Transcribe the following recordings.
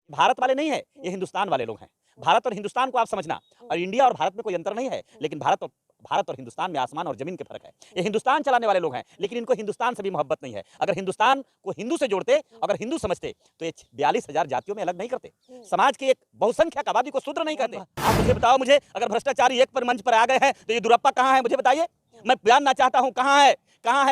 भारत वाले नहीं है, ये हिंदुस्तान वाले लोग हैं। भारत और हिंदुस्तान को आप समझना, और इंडिया और भारत में कोई अंतर नहीं है, लेकिन भारत और हिंदुस्तान में आसमान और जमीन के फर्क है। ये हिंदुस्तान चलाने वाले लोग हैं, लेकिन इनको हिंदुस्तान से भी मोहब्बत नहीं है। अगर हिंदुस्तान को हिंदू से जोड़ते, अगर हिंदू समझते, तो ये 42,000 जातियों में अलग नहीं करते, समाज की एक बहुसंख्यक आबादी को शूद्र नहीं कहते। आप मुझे बताओ, मुझे अगर भ्रष्टाचारी एक पर मंच पर आ गए हैं तो येदियुरप्पा कहाँ है, मुझे बताइए। मैं जानना चाहता हूँ कहाँ है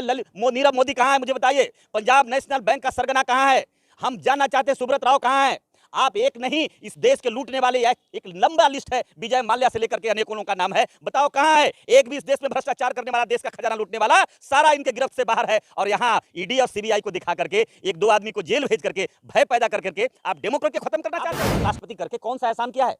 नीरव मोदी, कहाँ है मुझे बताइए। पंजाब नेशनल बैंक का सरगना कहाँ है, हम जानना चाहते हैं। सुब्रत राव कहाँ है। आप एक नहीं, इस देश के लूटने वाले एक लंबा लिस्ट है, विजय माल्या से लेकर के अनेकों लोगों का नाम है। बताओ कहां है एक भी इस देश में भ्रष्टाचार करने वाला, देश का खजाना लूटने वाला, सारा इनके गिरफ्त से बाहर है। और यहां ईडी और सीबीआई को दिखा करके एक दो आदमी को जेल भेज करके भय पैदा कर करके आप डेमोक्रेसी खत्म करना चाहते हैं। राष्ट्रपति करके कौन सा एहसान किया है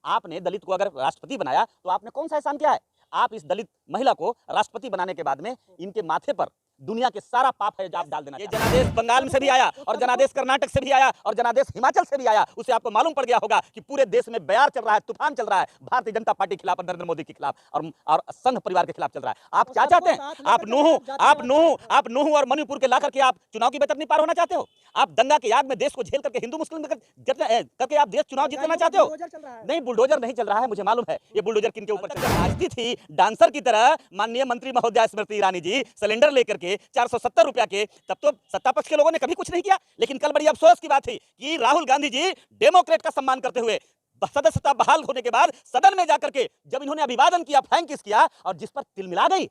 आपने? दलित को अगर राष्ट्रपति बनाया तो आपने कौन सा एहसान किया है? आप इस दलित महिला को राष्ट्रपति बनाने के बाद में इनके माथे पर दुनिया के सारा पाप है जो आप डाल देना। ये जनादेश बंगाल से भी आया, और जनादेश कर्नाटक से भी आया, और जनादेश हिमाचल से भी आया। उससे आपको मालूम पड़ गया होगा कि पूरे देश में बयार चल रहा है, तूफान चल रहा है भारतीय जनता पार्टी के खिलाफ, नरेंद्र मोदी के खिलाफ और संघ परिवार के खिलाफ चल रहा है। आप क्या चाहते हैं? आप नूह और मणिपुर के लाकर के आप चुनाव की बेहतर नहीं पार होना चाहते हो? आप दंगा के याग में देश को झेल करके हिंदू मुस्लिम करके आप देश चुनाव जीतना चाहते हो? नहीं, बुलडोजर नहीं चल रहा है, मुझे मालूम है। ये बुलडोजर किनके ऊपर चल रहा है? नाचती थी डांसर की तरह माननीय मंत्री महोदया स्मृति ईरानी जी सिलेंडर लेकर के 470 रुपया के, तब तो सत्ता पक्ष के लोगों ने कभी कुछ नहीं किया। लेकिन कल बड़ी अफसोस की बात थी कि राहुल गांधी जी डेमोक्रेट का सम्मान करते हुए सदस्यता बहाल होने के बाद सदन में जाकर के जब इन्होंने अभिवादन किया, फ्लैंक किस किया, और जिस पर तिल मिला गई,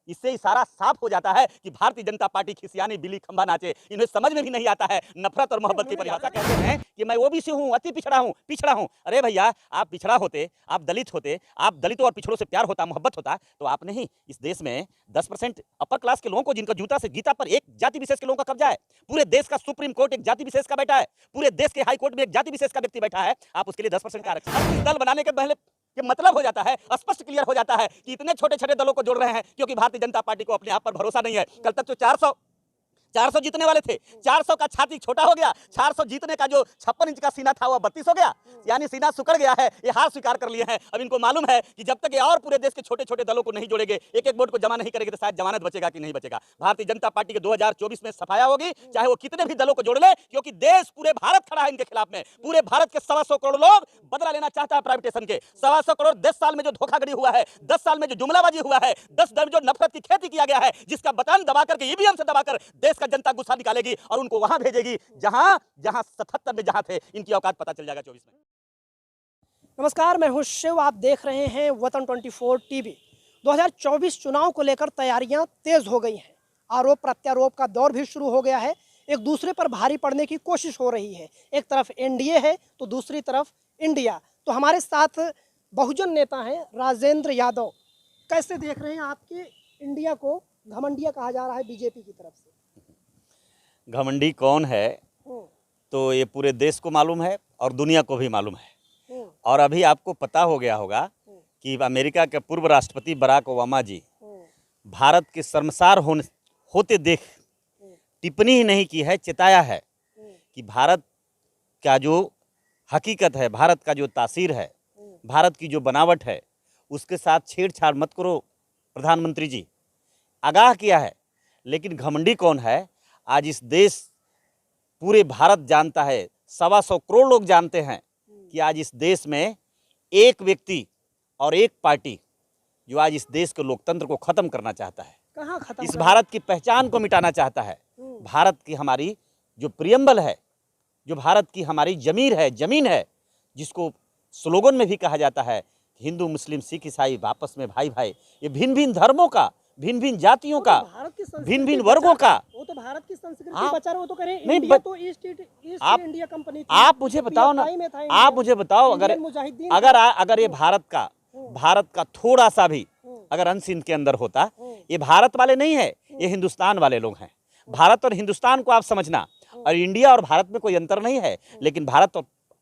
इससे इशारा साफ हो जाता है कि भारतीय जनता पार्टी खिसियानी बिल्ली खंभा नाचे। इन्हें समझ में भी नहीं आता है नफरत और मोहब्बत की परिभाषा। कहते हैं कि मैं ओबीसी हूं, अति पिछड़ा हूं। अरे भैया, आप पिछड़ा होते, आप दलित होते, आप दलितों और पिछड़ों से प्यार होता, मोहब्बत होता, तो आप नहीं इस देश में 10% अपर क्लास के लोगों को, जिनका जूता से गीता पर एक जाति विशेष के लोगों का कब्जा है, पूरे देश का सुप्रीम कोर्ट एक जाति विशेष का बैठा है, पूरे देश के हाई कोर्ट में एक जाति विशेष का व्यक्ति बैठा है, आप उसके लिए 10% का आरक्षण। दल बनाने के पहले ये मतलब हो जाता है, स्पष्ट क्लियर हो जाता है कि इतने छोटे छोटे दलों को जोड़ रहे हैं क्योंकि भारतीय जनता पार्टी को अपने आप पर भरोसा नहीं है। कल तक तो 400 जीतने वाले थे, 400 का छाती छोटा हो गया, 400 जीतने का जो 56 इंच का सीना था वो 32 हो गया, यानी सीना सुकड़ गया है। ये हार स्वीकार कर लिए हैं। अब इनको मालूम है कि जब तक ये और पूरे देश के छोटे छोटे दलों को नहीं जोड़ेंगे, एक एक वोट को जमा नहीं करेंगे, तो शायद जमानत बचेगा कि नहीं बचेगा। भारतीय जनता पार्टी के 2024 में सफाया होगी, चाहे वो कितने भी दलों को जोड़ ले, क्योंकि देश पूरे भारत खड़ा है इनके खिलाफ में। पूरे भारत के 125 करोड़ लोग बदला लेना चाहता है प्राइवेटेशन के। 125 करोड़ 10 साल में जो धोखाधड़ी हुआ है, 10 साल में जो जुमलाबाजी हुआ है, 10 साल में जो नफरत की खेती किया गया है, जिसका बटन दबा करके ईवीएम से दबाकर देश का जनता गुस्सा निकाले और उनको वहां भेजेगी जहां 77 में जहां थे। इनकी औकात पता चल जाएगा 24 में। नमस्कार, मैं हूं शिव। आप देख रहे हैं वतन 24 टीवी। 2024 चुनाव को लेकर तैयारियां तेज हो गई हैं। आरोप प्रत्यारोप का दौर भी शुरू हो गया है। एक दूसरे पर भारी पड़ने की कोशिश हो रही है। एक तरफ एनडीए है तो दूसरी तरफ इंडिया। तो हमारे साथ बहुजन नेता हैं राजेंद्र यादव। कैसे देख रहे हैं आपके इंडिया को? घमंडिया कहा जा रहा है बीजेपी की तरफ से। घमंडी कौन है तो ये पूरे देश को मालूम है और दुनिया को भी मालूम है। और अभी आपको पता हो गया होगा कि अमेरिका के पूर्व राष्ट्रपति बराक ओबामा जी भारत के शर्मसार होते देख टिप्पणी ही नहीं की है, चिताया है कि भारत का जो हकीकत है, भारत का जो तासीर है, भारत की जो बनावट है, उसके साथ छेड़छाड़ मत करो प्रधानमंत्री जी, आगाह किया है। लेकिन घमंडी कौन है? आज इस देश पूरे भारत जानता है, 125 करोड़ लोग जानते हैं कि आज इस देश में एक व्यक्ति और एक पार्टी जो आज इस देश के लोकतंत्र को खत्म करना चाहता है, कहाँ खत्म, इस भारत की पहचान को मिटाना चाहता है। भारत की हमारी जो प्रियम्बल है, जो भारत की हमारी जमीन है, जिसको स्लोगन में भी कहा जाता है हिंदू मुस्लिम सिख ईसाई आपस में भाई भाई, ये भिन्न भिन्न धर्मों का, भिन्न भिन्न जातियों का, भिन्न भिन्न वर्गों का, वो तो भारत की संस्कृति बचा रहे। वो तो कह रहे हैं नहीं, इंडिया तो ईस्ट इंडिया कंपनी थी। आप मुझे बताओ ना, आप मुझे बताओ, अगर ये भारत का थोड़ा सा भी अगर अंश इनके अंदर होता, ये भारत वाले नहीं है, ये हिंदुस्तान वाले लोग हैं। भारत और हिंदुस्तान को आप समझना, और इंडिया और भारत में कोई अंतर नहीं है, लेकिन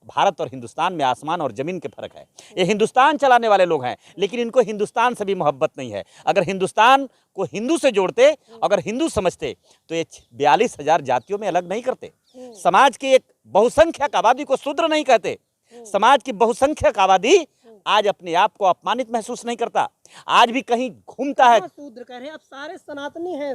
भारत और हिंदुस्तान में आसमान और जमीन के फर्क है। ये हिंदुस्तान चलाने वाले लोग हैं, लेकिन इनको हिंदुस्तान से भी मोहब्बत नहीं है। अगर हिंदुस्तान को हिंदू से जोड़ते, अगर हिंदू समझते, तो ये 42,000 जातियों में अलग नहीं करते, समाज की एक बहुसंख्यक आबादी को शूद्र नहीं कहते। समाज की बहुसंख्यक आबादी आज अपने आप को अपमानित महसूस नहीं करता, आज भी कहीं घूमता है। शूद्र कह रहे हैं, अब सारे सनातनी हैं,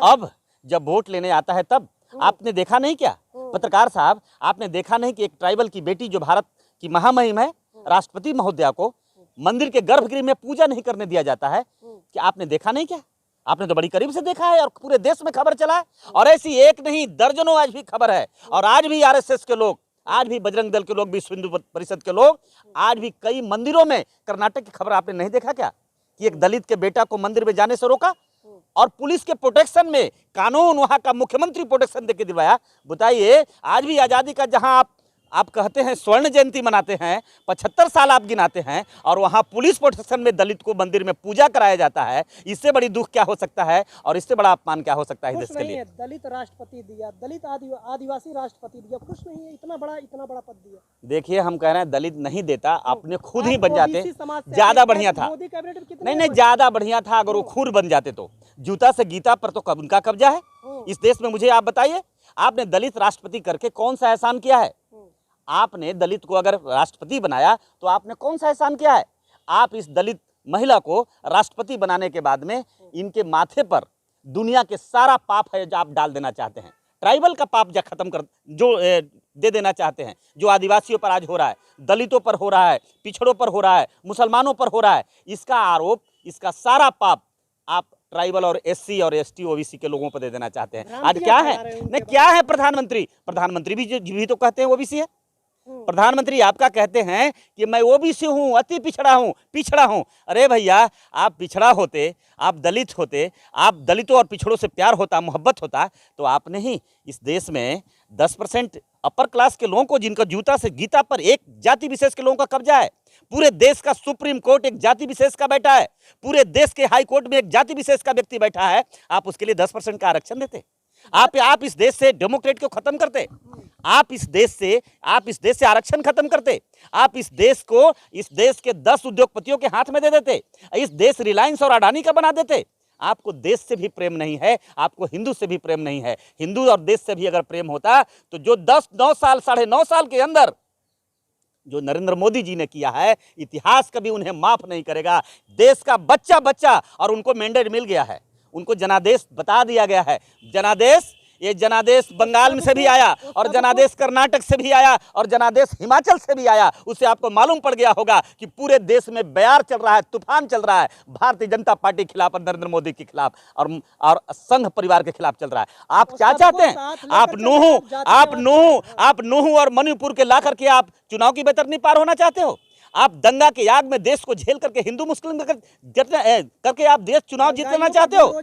अब जब वोट लेने आता है तब आपने देखा नहीं क्या पत्रकार साहब, आपने देखा नहीं कि एक ट्राइबल की बेटी जो भारत की महामहिम है, राष्ट्रपति महोदया को मंदिर के गर्भगृह में पूजा नहीं करने दिया जाता है? कि आपने देखा नहीं क्या? आपने तो बड़ी करीब से देखा है और पूरे देश में खबर चला है। और ऐसी एक नहीं दर्जनों आज भी खबर है। और आज भी आरएसएस के लोग, आज भी बजरंग दल के लोग, विश्व हिंदू परिषद के लोग आज भी कई मंदिरों में, कर्नाटक की खबर आपने नहीं देखा क्या कि एक दलित के बेटा को मंदिर में जाने से रोका और पुलिस के प्रोटेक्शन में, कानून वहां का मुख्यमंत्री प्रोटेक्शन देके दिलवाया। बताइए, आज भी आजादी का जहां आप कहते हैं स्वर्ण जयंती मनाते हैं, 75 साल आप गिनाते हैं, और वहां पुलिस प्रोटेक्शन में दलित को मंदिर में पूजा कराया जाता है। इससे बड़ी दुख क्या हो सकता है और इससे बड़ा अपमान क्या हो सकता है देश के लिए? दलित राष्ट्रपति दिया, दलित आदिवासी राष्ट्रपति दिया, खुश नहीं है? इतना बड़ा पद दिया। देखिए, हम कह रहे हैं दलित नहीं देता, अपने खुद ही बन जाते, समाज से ज्यादा बढ़िया था। मोदी कैबिनेट में कितने नहीं, ज्यादा बढ़िया था अगर वो खुद बन जाते तो। जूता से गीता पर तो उनका कब्जा है इस देश में। मुझे आप बताइए, आपने दलित राष्ट्रपति करके कौन सा एहसान किया है? आपने दलित को अगर राष्ट्रपति बनाया तो आपने कौन सा एहसान किया है? आप इस दलित महिला को राष्ट्रपति बनाने के बाद में इनके माथे पर दुनिया के सारा पाप है जो आप डाल देना चाहते हैं। ट्राइबल का पाप जो खत्म कर दे देना चाहते हैं, जो आदिवासियों पर आज हो रहा है, दलितों पर हो रहा है, पिछड़ों पर हो रहा है, मुसलमानों पर हो रहा है, इसका आरोप, इसका सारा पाप आप ट्राइबल और एससी और एसटी ओबीसी के लोगों पर दे देना चाहते हैं। आज क्या है? नहीं, क्या है प्रधानमंत्री भी तो कहते हैं ओबीसी है। प्रधानमंत्री आपका कहते हैं कि मैं ओबीसी हूं, अति पिछड़ा हूं। अरे भैया, आप पिछड़ा होते, आप दलित होते, आप दलितों और पिछड़ों से प्यार होता, मोहब्बत होता, तो आपने ही इस देश में 10% अपर क्लास के लोगों को, जिनका जूता से गीता पर एक जाति विशेष के लोगों का कब्जा है, पूरे देश का सुप्रीम कोर्ट एक जाति विशेष का बैठा है, पूरे देश के हाई कोर्ट में एक जाति विशेष का व्यक्ति बैठा है, आप उसके लिए 10% का आरक्षण देते? आप इस देश से डेमोक्रेट को खत्म करते? आप इस देश से आरक्षण खत्म करते? आप इस देश के 10 उद्योगपतियों के हाथ में दे देते? इस देश रिलायंस और अडानी का बना देते? आपको देश से भी प्रेम नहीं है, आपको हिंदू से भी प्रेम नहीं है। हिंदू और देश से भी अगर प्रेम होता तो जो 9 साल 9.5 साल के अंदर जो नरेंद्र मोदी जी ने किया है, इतिहास कभी उन्हें माफ नहीं करेगा। देश का बच्चा और उनको मैंडेट मिल गया है, उनको जनादेश बता दिया गया है। ये जनादेश बंगाल में से भी आया और जनादेश कर्नाटक से भी आया और जनादेश हिमाचल से भी आया। उससे आपको मालूम पड़ गया होगा कि पूरे देश में बयार चल रहा है, तूफान चल रहा है, भारतीय जनता पार्टी के खिलाफ और नरेंद्र मोदी के खिलाफ और संघ परिवार के खिलाफ चल रहा है। आप क्या चाहते हैं? आप नूह और मणिपुर के ला करके आप चुनाव की बेतरनी पार होना चाहते हो? आप दंगा के याग में देश को झेल करके, हिंदू मुस्लिम करके आप देश चुनाव जीतना चाहते हो?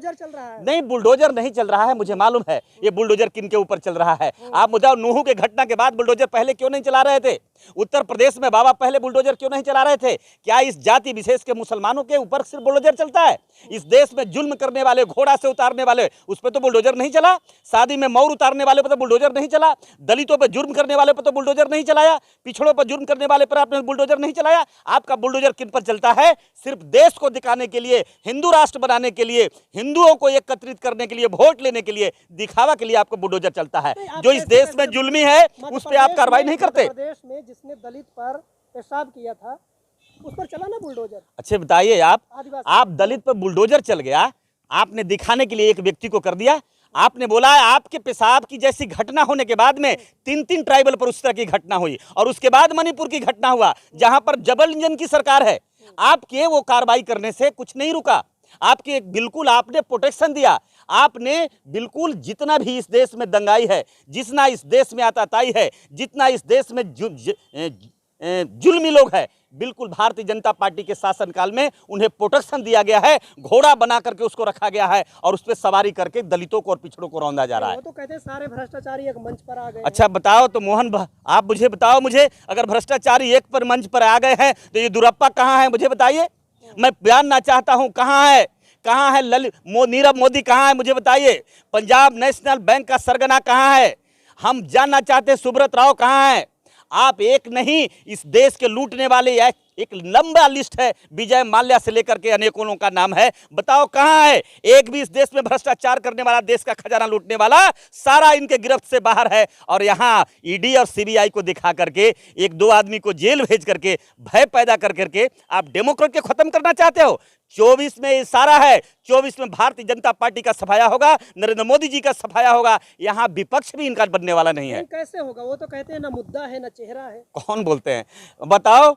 नहीं, बुलडोजर नहीं चल रहा है, मुझे मालूम है ये बुलडोजर किन के ऊपर चल रहा है। आप मुझे नूह के घटना के बाद बुलडोजर पहले क्यों नहीं चला रहे थे? उत्तर प्रदेश में बाबा पहले बुलडोजर क्यों नहीं चला रहे थे? क्या इस जाति विशेष के मुसलमानों के ऊपर सिर्फ बुलडोजर चलता है? इस देश में जुल्म करने वाले, घोड़ा से उतारने वाले, उस पर तो बुलडोजर नहीं चला? शादी में मौर उतारने वाले पर तो बुलडोजर नहीं चला? दलितों पर जुर्म करने वाले पर तो बुलडोजर नहीं चलाया? पिछड़ों पर जुर्म करने वाले पर आपने बुलडोजर नहीं चलाया? आपका बुलडोजर किन पर चलता है? सिर्फ देश को दिखाने के लिए, हिंदू राष्ट्र बनाने के लिए, हिंदुओं को एकत्रित करने के लिए, वोट लेने के लिए, दिखावा के लिए आपको बुलडोजर चलता है। जो इस देश में जुल्मी है उस पर आप कार्रवाई नहीं करते? प्रदेश में जिसने दलित पर पेशाब किया था उस पर चला ना बुलडोजर। अच्छे बताइए, आप दलित पर बुलडोजर चल गया, आपने दिखाने के लिए एक व्यक्ति को कर दिया। आपने बोला आपके पेशाब की जैसी घटना होने के बाद में 3 ट्राइबल पर उस तरह की घटना हुई और उसके बाद मणिपुर की घटना हुआ जहां पर जबल इंजन की सरकार है। आपके वो कार्रवाई करने से कुछ नहीं रुका, आपके बिल्कुल आपने प्रोटेक्शन दिया। आपने बिल्कुल जितना भी इस देश में दंगाई है, जितना इस देश में आताताई है, जितना इस देश में जुल्मी लोग हैं, बिल्कुल भारतीय जनता पार्टी के शासनकाल में उन्हें प्रोटेक्शन दिया गया है। घोड़ा बना करके उसको रखा गया है और उस पर सवारी करके दलितों को और पिछड़ों को रौंदा जा रहा है। वो तो कहते हैं सारे भ्रष्टाचारी एक मंच पर आ गए। अच्छा बताओ तो मोहन, आप मुझे बताओ, मुझे अगर भ्रष्टाचारी एक पर मंच पर आ गए हैं तो ये दुरप्पा कहाँ है? मुझे बताइए, मैं जानना चाहता हूँ कहाँ है नीरव मोदी कहाँ है? मुझे बताइए, पंजाब नेशनल बैंक का सरगना कहाँ है? हम जानना चाहते हैं सुब्रत राव कहाँ है? आप एक नहीं, इस देश के लूटने वाले या एक लंबा लिस्ट है, विजय माल्या से लेकर के अनेकों लोगों का नाम है। बताओ कहां है एक भी इस देश में भ्रष्टाचार करने वाला, देश का खजाना लूटने वाला? सारा इनके गिरफ्त से बाहर है। और यहां ईडी और सीबीआई को दिखा करके, एक दो आदमी को जेल भेज करके, भय पैदा कर करके आप डेमोक्रेट को खत्म करना चाहते हो। 24 में इशारा है, 24 में भारतीय जनता पार्टी का सफाया होगा, नरेंद्र मोदी जी का सफाया होगा। यहाँ विपक्ष भी इनका बनने वाला नहीं है। कैसे होगा? वो तो कहते हैं ना मुद्दा है ना चेहरा है। कौन बोलते हैं? बताओ,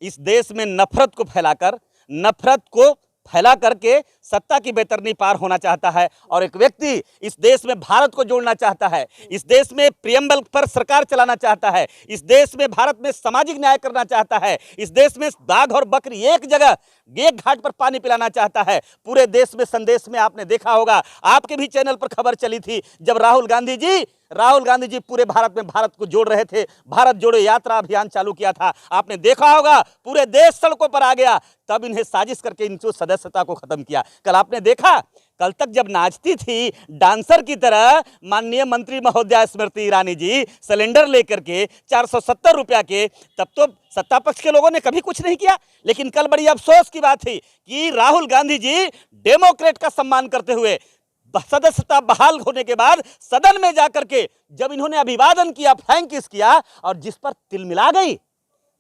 इस देश में नफरत को फैलाकर, नफरत को फैला करके सत्ता की बेतरनी पार होना चाहता है। और एक व्यक्ति इस देश में भारत को जोड़ना चाहता है, इस देश में प्रियम्बल पर सरकार चलाना चाहता है, इस देश में भारत में सामाजिक न्याय करना चाहता है, इस देश में बाघ और बकरी एक जगह एक घाट पर पानी पिलाना चाहता है। पूरे देश में संदेश में आपने देखा होगा, आपके भी चैनल पर खबर चली थी, जब राहुल गांधी जी पूरे भारत में भारत को जोड़ रहे थे, भारत जोड़ो यात्रा अभियान चालू किया था। आपने देखा होगा पूरे देश सड़कों पर आ गया, तब इन्हें साजिश करके इनकी सदस्यता को खत्म किया। कल आपने देखा, कल तक जब नाचती थी डांसर की तरह माननीय मंत्री महोदया स्मृति ईरानी जी सिलेंडर लेकर के 470 रुपया के, तब तो सत्ता पक्ष के लोगों ने कभी कुछ नहीं किया। लेकिन कल बड़ी अफसोस की बात थी कि राहुल गांधी जी डेमोक्रेट का सम्मान करते हुए सदस्यता बहाल होने के बाद सदन में जाकर के जब इन्होंने अभिवादन किया, फ्लैंक किस किया, और जिस पर तिलमिला गई,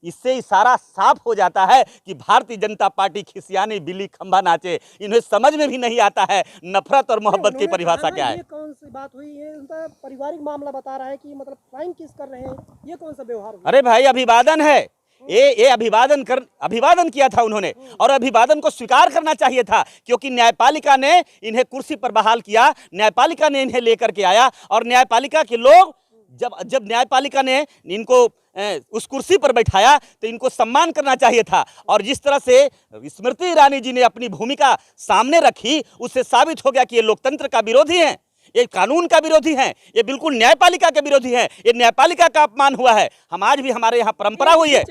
इससे इशारा साफ हो जाता है कि भारतीय जनता पार्टी खिसियानी बिल्ली खंभा नाचे। इन्हें समझ में भी नहीं आता है नफरत और मोहब्बत की परिभाषा क्या है। ये कौन सी बात हुई? ये उनका पारिवारिक मामला बता रहा है कि मतलब फ्लाइंग किस कर रहे हैं, ये कौन सा व्यवहार हुआ? अरे भाई, अभिवादन है ये अभिवादन किया था उन्होंने, और अभिवादन को स्वीकार करना चाहिए था, क्योंकि न्यायपालिका ने इन्हें कुर्सी पर बहाल किया, न्यायपालिका ने इन्हें लेकर के आया, और न्यायपालिका के लोग जब न्यायपालिका ने इनको उस कुर्सी पर बैठाया तो इनको सम्मान करना चाहिए था। और जिस तरह से स्मृति ईरानी जी ने अपनी भूमिका सामने रखी, उससे साबित हो गया कि ये लोकतंत्र का विरोधी हैं, ये कानून का विरोधी हैं, ये बिल्कुल न्यायपालिका के विरोधी हैं, ये न्यायपालिका का अपमान हुआ है। हम आज भी, हमारे यहाँ परंपरा हुई है,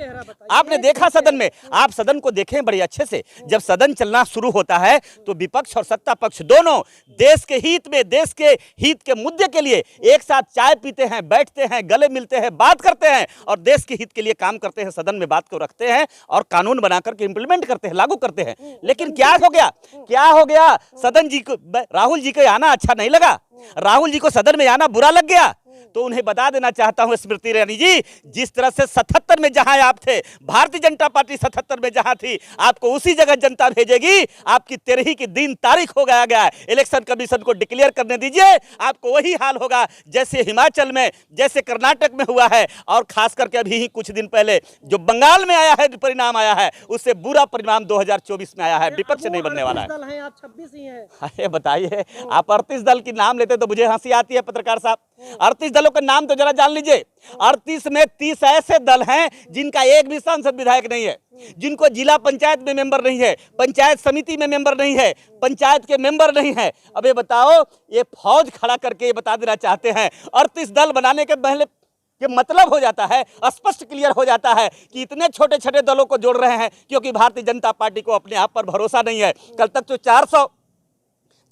आपने देखा सदन में, आप सदन को देखें बड़े अच्छे से, जब सदन चलना शुरू होता है तो विपक्ष और सत्ता पक्ष दोनों देश के हित में, देश के हित के मुद्दे के लिए एक साथ चाय पीते हैं, बैठते हैं, गले मिलते हैं, बात करते हैं, और देश के हित के लिए काम करते हैं, सदन में बात को रखते हैं और कानून बना करके इंप्लीमेंट करते हैं, लागू करते हैं। लेकिन क्या हो गया, सदन जी को, राहुल जी को आना अच्छा नहीं लगा, राहुल जी को सदन में आना बुरा लग गया। तो उन्हें बता देना चाहता हूं स्मृति ईरानी जी, जिस तरह से 77 में जहां आप थे, भारतीय जनता पार्टी 77 में जहां थी, आपको उसी जगह जनता भेजेगी। आपकी 13 की दिन तारीख हो गया, इलेक्शन कमीशन को डिक्लेयर करने दीजिए, आपको वही हाल होगा जैसे हिमाचल में, जैसे कर्नाटक में हुआ है, और खास करके अभी ही कुछ दिन पहले जो बंगाल में आया है, परिणाम आया है, उससे बुरा परिणाम 2024 में आया है। विपक्ष नहीं बनने वाला है। आप 26 ही हैं। अरे बताइए, आप 38 दल की नाम लेते तो मुझे हंसी आती है पत्रकार साहब। 38 दलों के नाम तो जरा जान लीजिए। 38 में 30 ऐसे दल हैं जिनका एक भी सांसद विधायक नहीं है, जिनको जिला पंचायत में मेंबर नहीं है, पंचायत समिति में मेंबर नहीं है, पंचायत के मेंबर नहीं है। अब ये बताओ, ये फौज खड़ा करके ये बता देना चाहते हैं, 38 दल बनाने के पहले ये मतलब हो जाता है, स्पष्ट क्लियर हो जाता है कि इतने छोटे छोटे दलों को जोड़ रहे हैं क्योंकि भारतीय जनता पार्टी को अपने आप पर भरोसा नहीं है। कल तक तो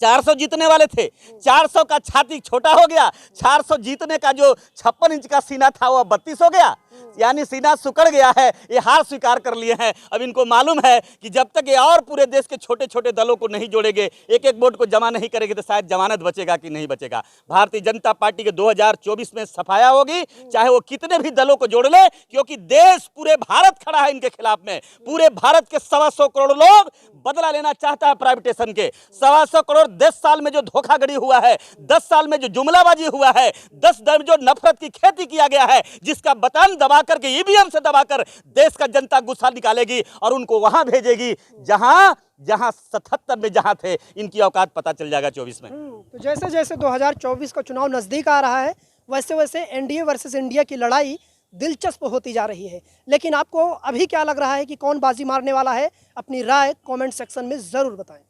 400 जीतने वाले थे, 400 का छाती छोटा हो गया, 400 जीतने का जो 56 इंच का सीना था वो 32 हो गया, यानी सीना सुकड़ गया है। ये हार स्वीकार कर लिए हैं। अब इनको मालूम है कि जब तक ये और पूरे देश के छोटे छोटे दलों को नहीं जोड़ेंगे, एक एक वोट को जमा नहीं करेंगे, तो शायद जमानत बचेगा कि नहीं बचेगा। भारतीय जनता पार्टी के 2024 में सफाया होगी, चाहे वो कितने भी दलों को जोड़ ले, क्योंकि देश, पूरे भारत खड़ा है इनके खिलाफ में। पूरे भारत के 125 करोड़ लोग बदला लेना चाहता है प्राइवेटेशन के। 125 करोड़ 10 साल में जो धोखाधड़ी हुआ है, 10 साल में जो जुमलाबाजी हुआ है, 10 साल में जो नफरत की खेती किया गया है, जिसका बटन दबा करके, ईवीएम से दबाकर देश का जनता गुस्सा निकालेगी और उनको वहां भेजेगी जहां 77 में जहां थे। इनकी औकात पता चल जाएगा 24 में। तो जैसे जैसे 2024 का चुनाव नजदीक आ रहा है, वैसे वैसे एनडीए वर्सेस इंडिया की लड़ाई दिलचस्प होती जा रही है। लेकिन आपको अभी क्या लग रहा है कि कौन बाजी मारने वाला है? अपनी राय कमेंट सेक्शन में ज़रूर बताएं।